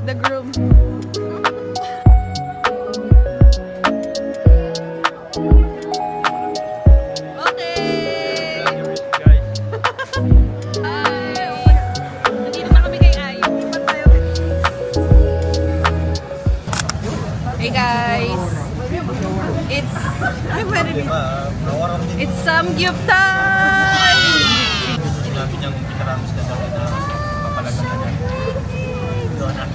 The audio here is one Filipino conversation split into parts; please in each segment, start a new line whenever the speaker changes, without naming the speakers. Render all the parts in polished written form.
the groom. Okay! Hi! Nandito na kami kay Ay. Lipat tayo. Hey guys! It's Samgyup time!
Sinabi niyang pinaramis na daw na papalagan na niya. Doon na.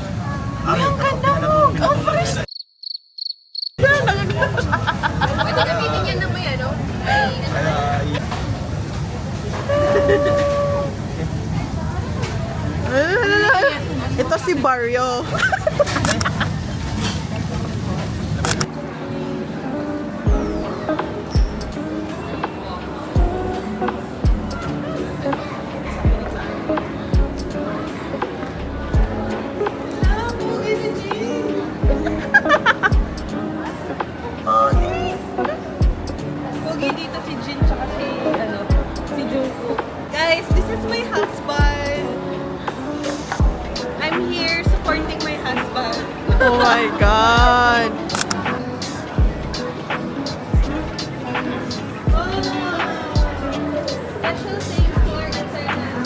Ang ganda mo! Oh, fresh!
Pwede gamitin yan na may ano?
Ito si Barrio. Pogi dito si Jin tsaka si Jungkook. Guys, this is my husband. I'm here supporting my husband. Oh my God.
Special thanks for Eternal.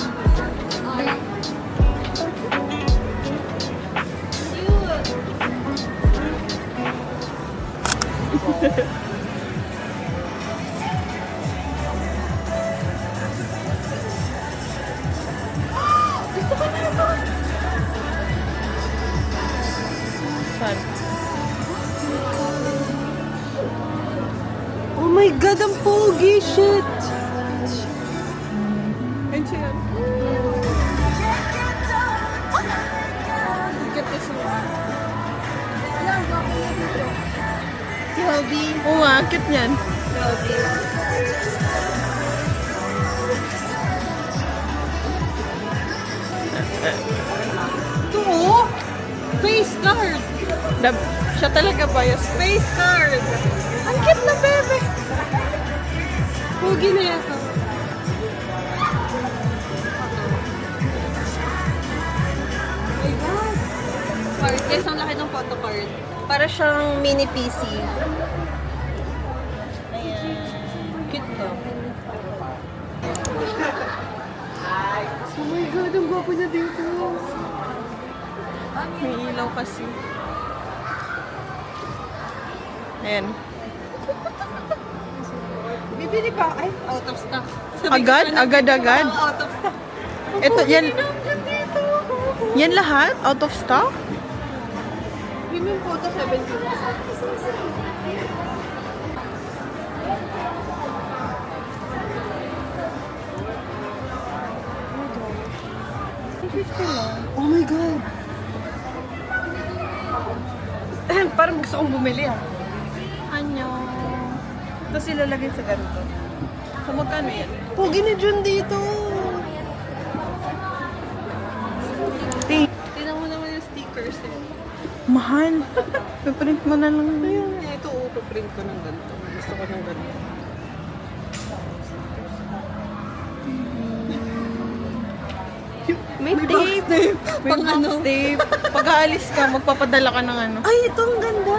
Saan? Oh my God, ang pogi! Shit! Ayun siya. Look at this one. Si Hobby. Oo nga, cute niyan. Si Hobby. Ito oh! Face card! Siya talaga ba yung face card? Ang cute na bebe! Pogi na yan. Oh my God! Card. Guys, ang laki ng photo card. Para siyang mini PC. Ayan. Cute to. Oh my God, ang gwapo niya dito. May ilaw kasi. Ayan. Bibili pa. Ay, out of stock. Agad? Agad-agad? Out of stock. Ito, yan. Yan lahat? Out of stock? Premium photo, 70. Oh my God! Parang gusto kong bumili ah. Anyo. Tapos ilalagay sa ganito. So magkano yan? Pogi na Jun dito! Tingnan mo naman yung stickers eh. Mahal! Piprint mo na lang. Ayun, ito piprint ko ng ganito. Gusto ko ng ganito. May tape. Pang ano? Tape. Pag aalis ka, magpapadala ka ng ano. Ay, ito ang ganda.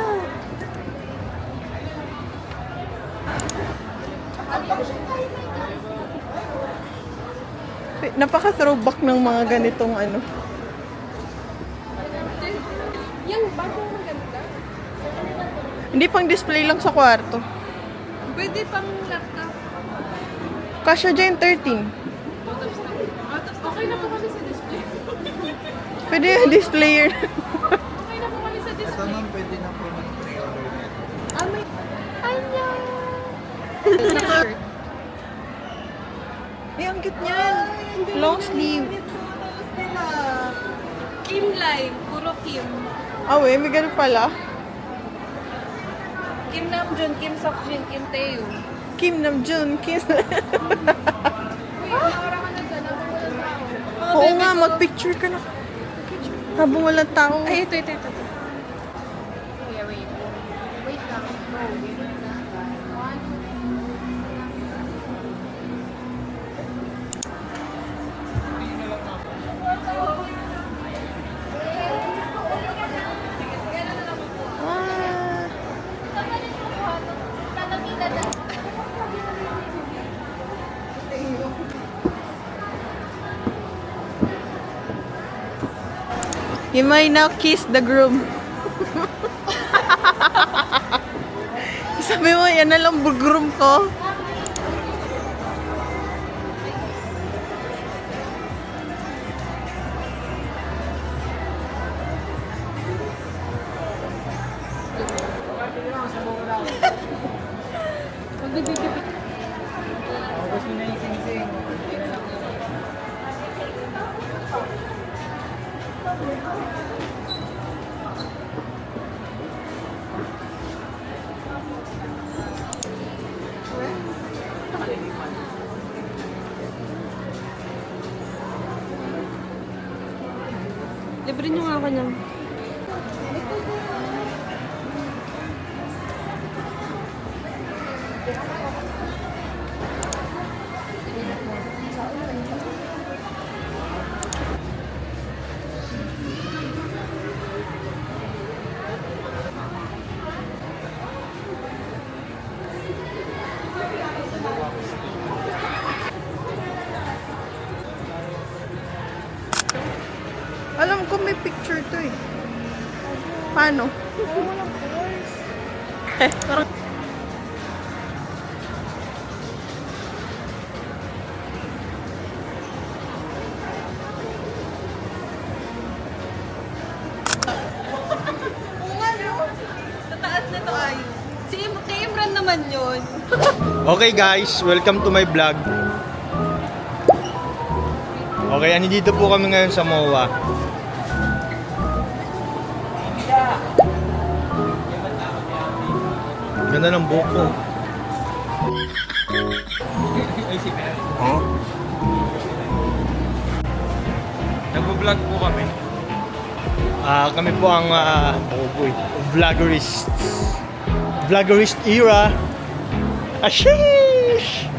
Napaka-throwback ng mga ganitong ano.
Yung bagong maganda.
Hindi pang display lang sa kwarto.
Pwede pang laptop.
Kasya dyan 13.
Okay na po kami sa display.
Pwede yung displayer.
Okay na po kami sa
Ito
display.
ma'am, pwede na po mag-pre-order nito.
Ah, may... Anya!
Ay, ang cute niyan. Long sleeve.
Kim Live. Puro Kim.
Ah, may ganun pala.
Kim Namjoon, Kim Seokjin, Kim Taeyong.
Kim Namjoon, Kim...
Uy, naura ka na dyan.
Oo nga, mag-picture ka na. Habang walang tao.
Ay, ito. Kuya, wait. Wait lang.
You may now kiss the groom. Sabi mo, yan na lang groom ko. Libre nyo nga ako niyan. Alam ko may picture to eh. Paano? Parang... Sa taas na to ay. Si Imran naman yun.
Okay guys, welcome to my vlog. Okay, andito po kami ngayon sa MOA. Ganda ng buhok ko. Huh? Nagbo-vlog po kami. Kami po ang vloggerist. Vloggerist era. Sheesh!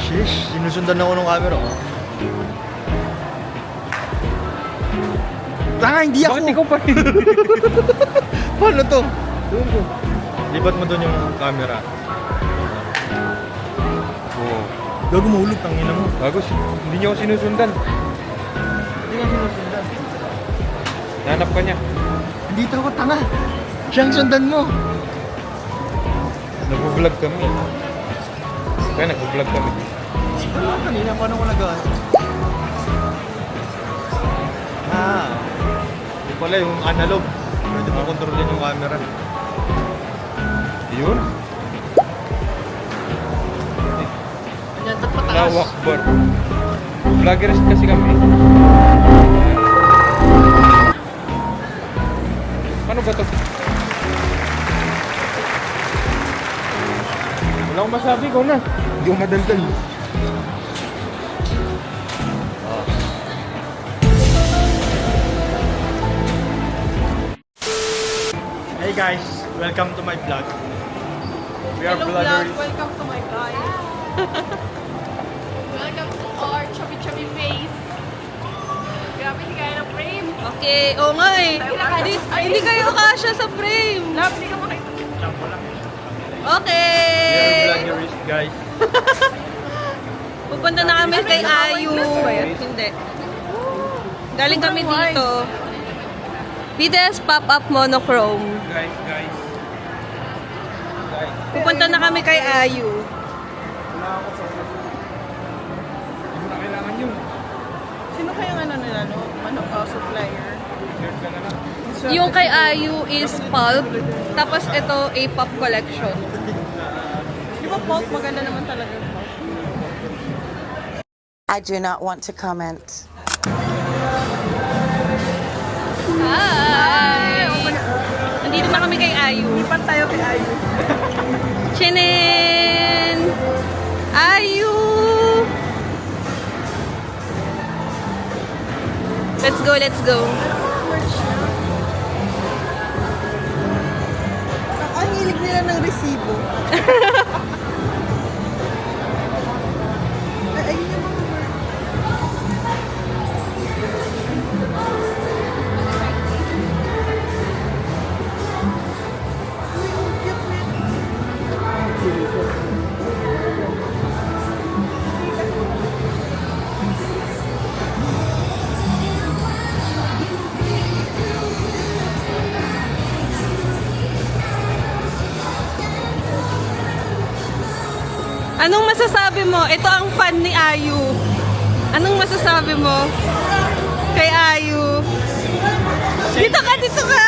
Sheesh, sinusundan ako ng camera. Tanga, hindi ako! Bakit ikaw pa rin? Paano to? Doon ko. Lipat mo doon yung camera. Oo. Gago, mahulog, tangina mo. Gago, hindi niya ako sinusundan. Hindi niya sinusundan. Nanap ka niya. Dito ako, tanga. Siyang sundan mo. Nag-vlog kami. Kaya nag-vlog kami. Kanina, paano ko nagawa? Hindi pala yung analog. Pwede mo kontrolin yung camera. Yun.
Yan, tat pataas.
Lawak bar. Vloggers kasi kami. Paano ba ito? Wala akong masabi ko na. Hindi ko madaldal. Hey guys, welcome to my vlog. We are
Hello
vloggers.
vlog, welcome to my vlog.
Welcome to our chubby face. Grabe si kaya ng frame.
Okay, oo nga eh. Hindi kayo kasya sa frame.
Love, hindi ka makita.
We
Okay.
are vloggers guys.
Pupunta na kami kay Ayu. Hindi. Galing kami dito. BTS Pop-Up Monochrome.
Guys.
Pupunta na kami kay Ayu.
Wala ako sa hindi mo na kailangan yun.
Sino kayang ano nila, no? Supplier?
Shirt ka na lang.
Yung kay Ayu is pulp. Tapos ito, A-pop collection.
Di ba pulp? Maganda naman talaga yung pulp.
I do not want to comment.
Hi!
Nandito na kami kay Ayu. Lipat tayo kay Ayu. Chinen! Ayu! Let's go, let's go. Ang hilig nila ng resibo. Ayun yung mga Anong masasabi mo? Ito ang fan ni Ayu. Anong masasabi mo kay Ayu? Dito ka, dito ka!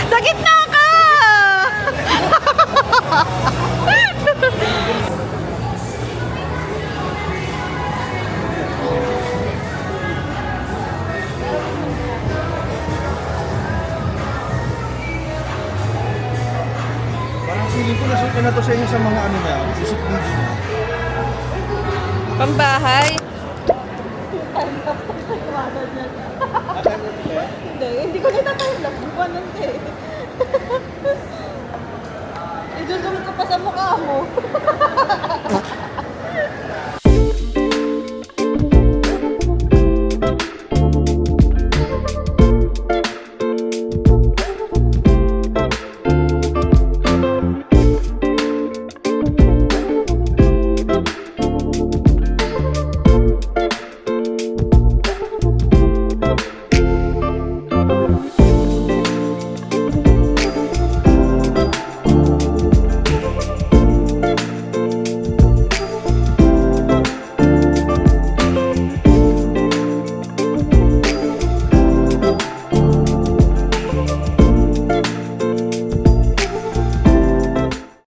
Sa gitna ka!
Parang feeling ko nasuot na to sa inyo sa mga ano niya, music video niya.
Pambahay. Hindi ko nitatanggap. Buwan nun eh. I-zoom ko pa sa mukha mo.